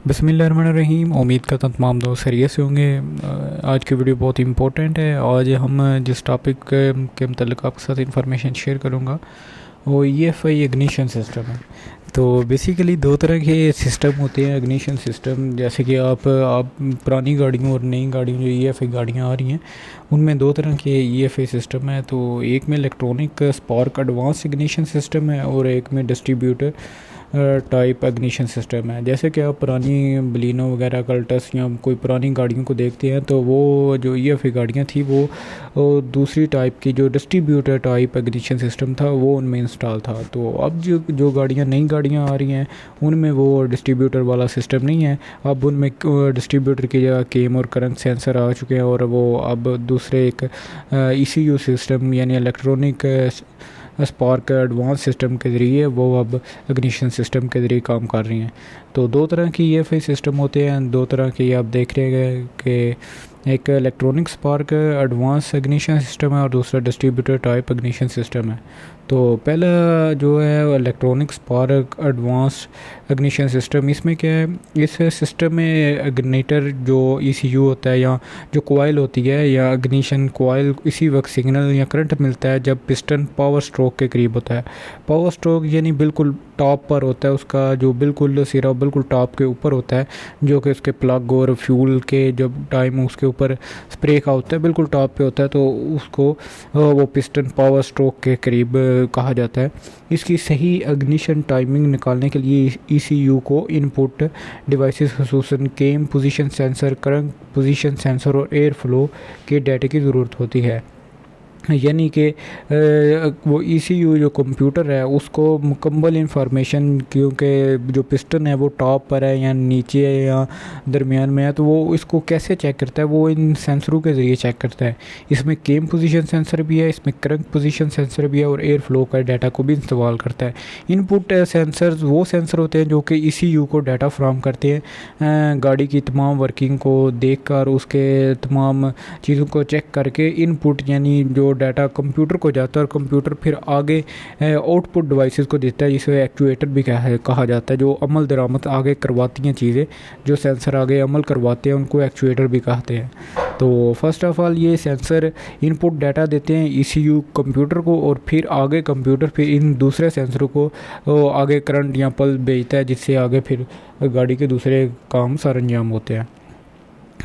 बिस्मिल्लाहिर्रहमानिर्रहीम। उम्मीद करता हूँ तमाम दोस्त खैरियत से होंगे। आज की वीडियो बहुत इंपॉर्टेंट है। आज हम जिस टॉपिक के मतलब आपके साथ इंफॉर्मेशन शेयर करूँगा वो EFI इग्निशन सिस्टम है। तो बेसिकली दो तरह के सिस्टम होते हैं इग्निशन सिस्टम। जैसे कि आप पुरानी गाड़ियों और नई गाड़ियों जो EFI गाड़ियाँ आ रही हैं उनमें दो तरह के EFI सिस्टम है। तो एक में electronic spark advance ignition system है और एक में डिस्ट्रीब्यूटर टाइप इग्निशन सिस्टम है। जैसे कि आप पुरानी बलिनो वगैरह कल्टस या कोई पुरानी गाड़ियों को देखते हैं तो वो जो EFI गाड़ियाँ थी वो दूसरी टाइप की जो डिस्ट्रीब्यूटर टाइप इग्निशन सिस्टम था वो उनमें इंस्टॉल था। तो अब जो गाड़ियाँ नई गाड़ियाँ आ रही हैं उनमें वो डिस्ट्रीब्यूटर वाला सिस्टम नहीं है। अब उनमें डिस्ट्रीब्यूटर की जगह केम और करंट सेंसर आ चुके हैं और वो अब दूसरे एक ECU सिस्टम यानी इलेक्ट्रॉनिक स्पार्क एडवांस सिस्टम के ज़रिए वो अब इग्निशन सिस्टम के ज़रिए काम कर रही हैं। तो दो तरह की EFI सिस्टम होते हैं, दो तरह की आप देख रहे हैं कि एक electronic spark advance ignition system है और दूसरा डिस्ट्रीब्यूटर टाइप इग्निशन सिस्टम है। तो पहला जो है electronic spark advance ignition system, इसमें क्या है, इस सिस्टम में इग्निटर जो ECU होता है या जो कोयल होती है या इग्निशन कोयल इसी वक्त सिग्नल या करंट मिलता है जब पिस्टन पावर स्ट्रोक के करीब होता है। पावर स्ट्रोक यानी बिल्कुल टॉप पर होता है, उसका जो बिल्कुल सिरा बिल्कुल टॉप के ऊपर होता है, जो कि उसके प्लग और फ्यूल के जब टाइम उसके ऊपर स्प्रे का होता है बिल्कुल टॉप पे होता है तो उसको वो पिस्टन पावर स्ट्रोक के करीब कहा जाता है। इसकी सही इग्निशन टाइमिंग निकालने के लिए ECU को इनपुट डिवाइसेस खसूसन cam position sensor, current position sensor और एयर फ्लो के डाटा की ज़रूरत होती है। यानी कि वो ECU जो कंप्यूटर है उसको मुकम्मल इंफॉर्मेशन, क्योंकि जो पिस्टन है वो टॉप पर है या नीचे है या दरमियान में है, तो वो इसको कैसे चेक करता है, वो इन सेंसरों के ज़रिए चेक करता है। इसमें केम पोजीशन सेंसर भी है, इसमें करंट पोजीशन सेंसर भी है और एयर फ्लो का डाटा को भी इस्तेमाल करता है। इनपुट सेंसर्स वो सेंसर होते हैं जो कि ECU को डाटा फ्राहम करते हैं गाड़ी की तमाम वर्किंग को देख कर, उसके तमाम चीज़ों को चेक करके इनपुट यानी जो डाटा कंप्यूटर को जाता है और कंप्यूटर फिर आगे आउटपुट डिवाइसेस को देता है, जिसे एक्चुएटर भी कहा जाता है, जो अमल दरामद आगे करवाती हैं चीज़ें, जो सेंसर आगे अमल करवाते हैं उनको एक्चुएटर भी कहते हैं। तो फर्स्ट ऑफ ऑल ये सेंसर इनपुट डाटा देते हैं ECU कंप्यूटर को और फिर आगे कंप्यूटर फिर इन दूसरे सेंसरों को आगे करंट या पल्स भेजता है, जिससे आगे फिर गाड़ी के दूसरे काम सर अंजाम होते हैं।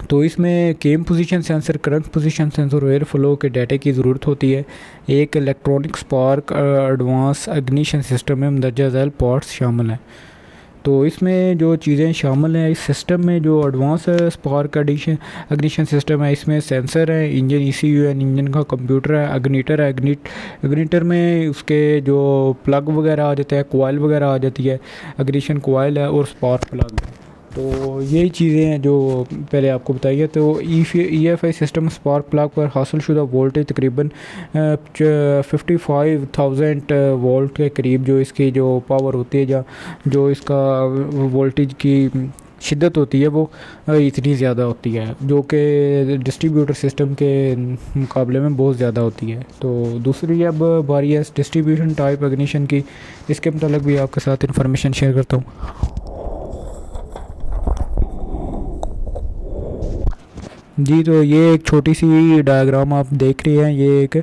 तो इसमें cam position sensor, current position sensor और एयर फ्लो के डाटे की ज़रूरत होती है। एक electronic spark advance ignition system में मंदरजा झैल पार्ट्स शामिल हैं। तो इसमें जो चीज़ें शामिल हैं इस सिस्टम में, जो एडवांस स्पार्क इग्निशन सिस्टम है, इसमें सेंसर है, इंजन ECU है, इंजन का कंप्यूटर है, इग्निटर है, इग्निटर में उसके जो प्लग वगैरह आ जाते हैं, कोयल वगैरह आ जाती है, इग्निशन कोयल है और स्पार्क प्लग है। तो यही चीज़ें हैं जो पहले आपको बताइए। तो EFI सिस्टम स्पार्क प्लग पर हासिल शुदा वोल्टेज तकरीबन 55,000 वोल्ट के करीब जो इसकी जो पावर होती है या जो इसका वोल्टेज की शिद्दत होती है वो इतनी ज़्यादा होती है, जो कि डिस्ट्रीब्यूटर सिस्टम के मुकाबले में बहुत ज़्यादा होती है। तो दूसरी अब बारी है डिस्ट्रीब्यूशन टाइप इग्निशन की, इसके मतलब भी आपके साथ इन्फॉर्मेशन शेयर करता हूँ। जी, तो ये एक छोटी सी डायग्राम आप देख रहे हैं, ये एक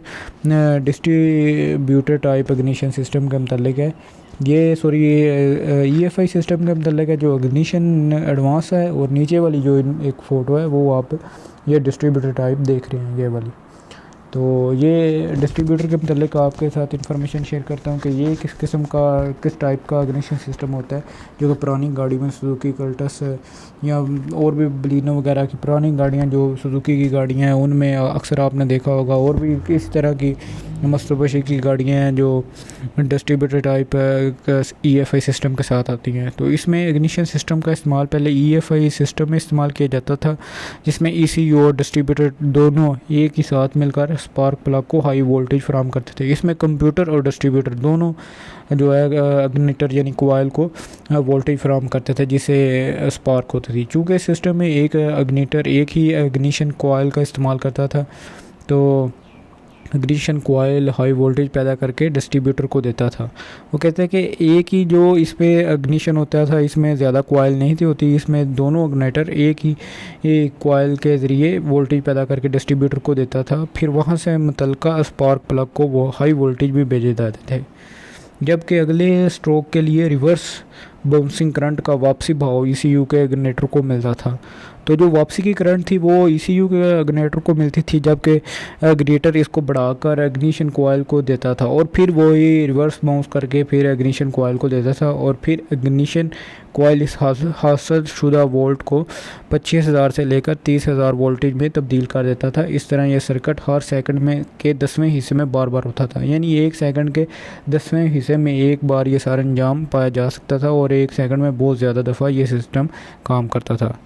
डिस्ट्रीब्यूटर टाइप इग्निशन सिस्टम के मतलब है। ये EFI सिस्टम के मतलब है जो इग्निशन एडवांस है, और नीचे वाली जो एक फ़ोटो है वो आप ये डिस्ट्रीब्यूटर टाइप देख रहे हैं, ये वाली। तो ये डिस्ट्रीब्यूटर के मतलब आपके साथ इन्फॉर्मेशन शेयर करता हूँ कि ये किस टाइप का इग्निशन सिस्टम होता है, जो कि पुरानी गाड़ी में सुजुकी कल्टस या और भी बलिनो वगैरह की पुरानी गाड़ियाँ जो सुजुकी की गाड़ियाँ हैं उनमें अक्सर आपने देखा होगा, और भी इस तरह की मस्तबशी की गाड़ियाँ हैं जो डिस्ट्रीब्यूटर टाइप EFI सिस्टम के साथ आती हैं। तो इसमें इग्निशन सिस्टम का इस्तेमाल पहले EFI सिस्टम में इस्तेमाल किया जाता था, जिसमें ECU और डिस्ट्रीब्यूटर दोनों एक ही साथ मिलकर स्पार्क प्लग को हाई वोल्टेज फराहम करते थे। इसमें कंप्यूटर और डिस्ट्रीब्यूटर दोनों जो है इग्निटर यानी कोयल को वोल्टेज फराहम करते थे, जिससे स्पार्क होती थी। चूँकि सिस्टम में एक इग्निटर एक ही इग्निशन कोयल का इस्तेमाल करता था, तो इग्निशन कॉइल हाई वोल्टेज पैदा करके डिस्ट्रीब्यूटर को देता था। वो कहते हैं कि एक ही जो इस पे इग्निशन होता था, इसमें ज़्यादा कॉइल नहीं थी होती, इसमें दोनों इग्नाइटर एक ही कॉइल के ज़रिए वोल्टेज पैदा करके डिस्ट्रीब्यूटर को देता था। फिर वहाँ से मुतलका स्पार्क प्लग को वो हाई वोल्टेज भी भेजे जाते थे, जबकि अगले स्ट्रोक के लिए रिवर्स बाउंसिंग करंट का वापसी भाव ECU के इग्नाइटर को मिलता था। तो जो वापसी की करंट थी वो ECU के इग्नाइटर को मिलती थी, जबकि इग्नाइटर इसको बढ़ाकर इग्निशन कॉइल को देता था और फिर वो ही रिवर्स बाउंस करके फिर इग्निशन कॉइल को देता था और फिर इग्निशन कॉइल इस हासिल शुदा वोल्ट को 25,000 से लेकर 30,000 वोल्टेज में तब्दील कर देता था। इस तरह यह सर्किट हर सेकंड में के 10वें हिस्से में बार बार होता था, यानी 1 सेकंड के 10वें हिस्से में एक बार ये सारा अंजाम पाया जा सकता था और 1 सेकंड में बहुत ज़्यादा दफ़ा ये सिस्टम काम करता था।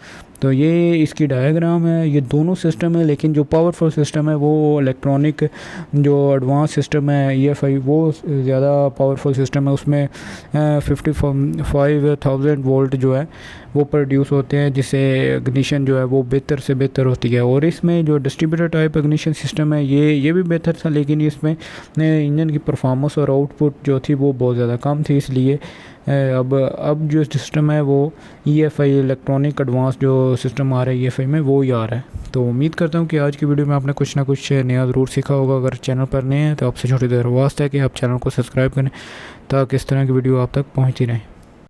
तो ये इसकी डायग्राम है। ये दोनों सिस्टम है, लेकिन जो पावरफुल सिस्टम है वो इलेक्ट्रॉनिक जो एडवांस सिस्टम है EFI वो ज़्यादा पावरफुल सिस्टम है। उसमें 55,000 वोल्ट जो है वो प्रोड्यूस होते हैं, जिससे इग्निशन जो है वो बेहतर से बेहतर होती है। और इसमें जो डिस्ट्रीब्यूटर टाइप इग्निशन सिस्टम है ये भी बेहतर था, लेकिन इसमें इंजन की परफॉर्मेंस और आउटपुट जो थी वो बहुत ज़्यादा कम थी। इसलिए अब जो सिस्टम है वो EFI इलेक्ट्रॉनिक एडवांस जो सिस्टम आ रहा है EFI में वो ही आ रहा है। तो उम्मीद करता हूँ कि आज की वीडियो में आपने कुछ ना कुछ नया ज़रूर सीखा होगा। अगर चैनल पर नए हैं तो आपसे छोटी दरख्वास्त है कि आप चैनल को सब्सक्राइब करें ताकि इस तरह की वीडियो आप तक पहुँचती रहें।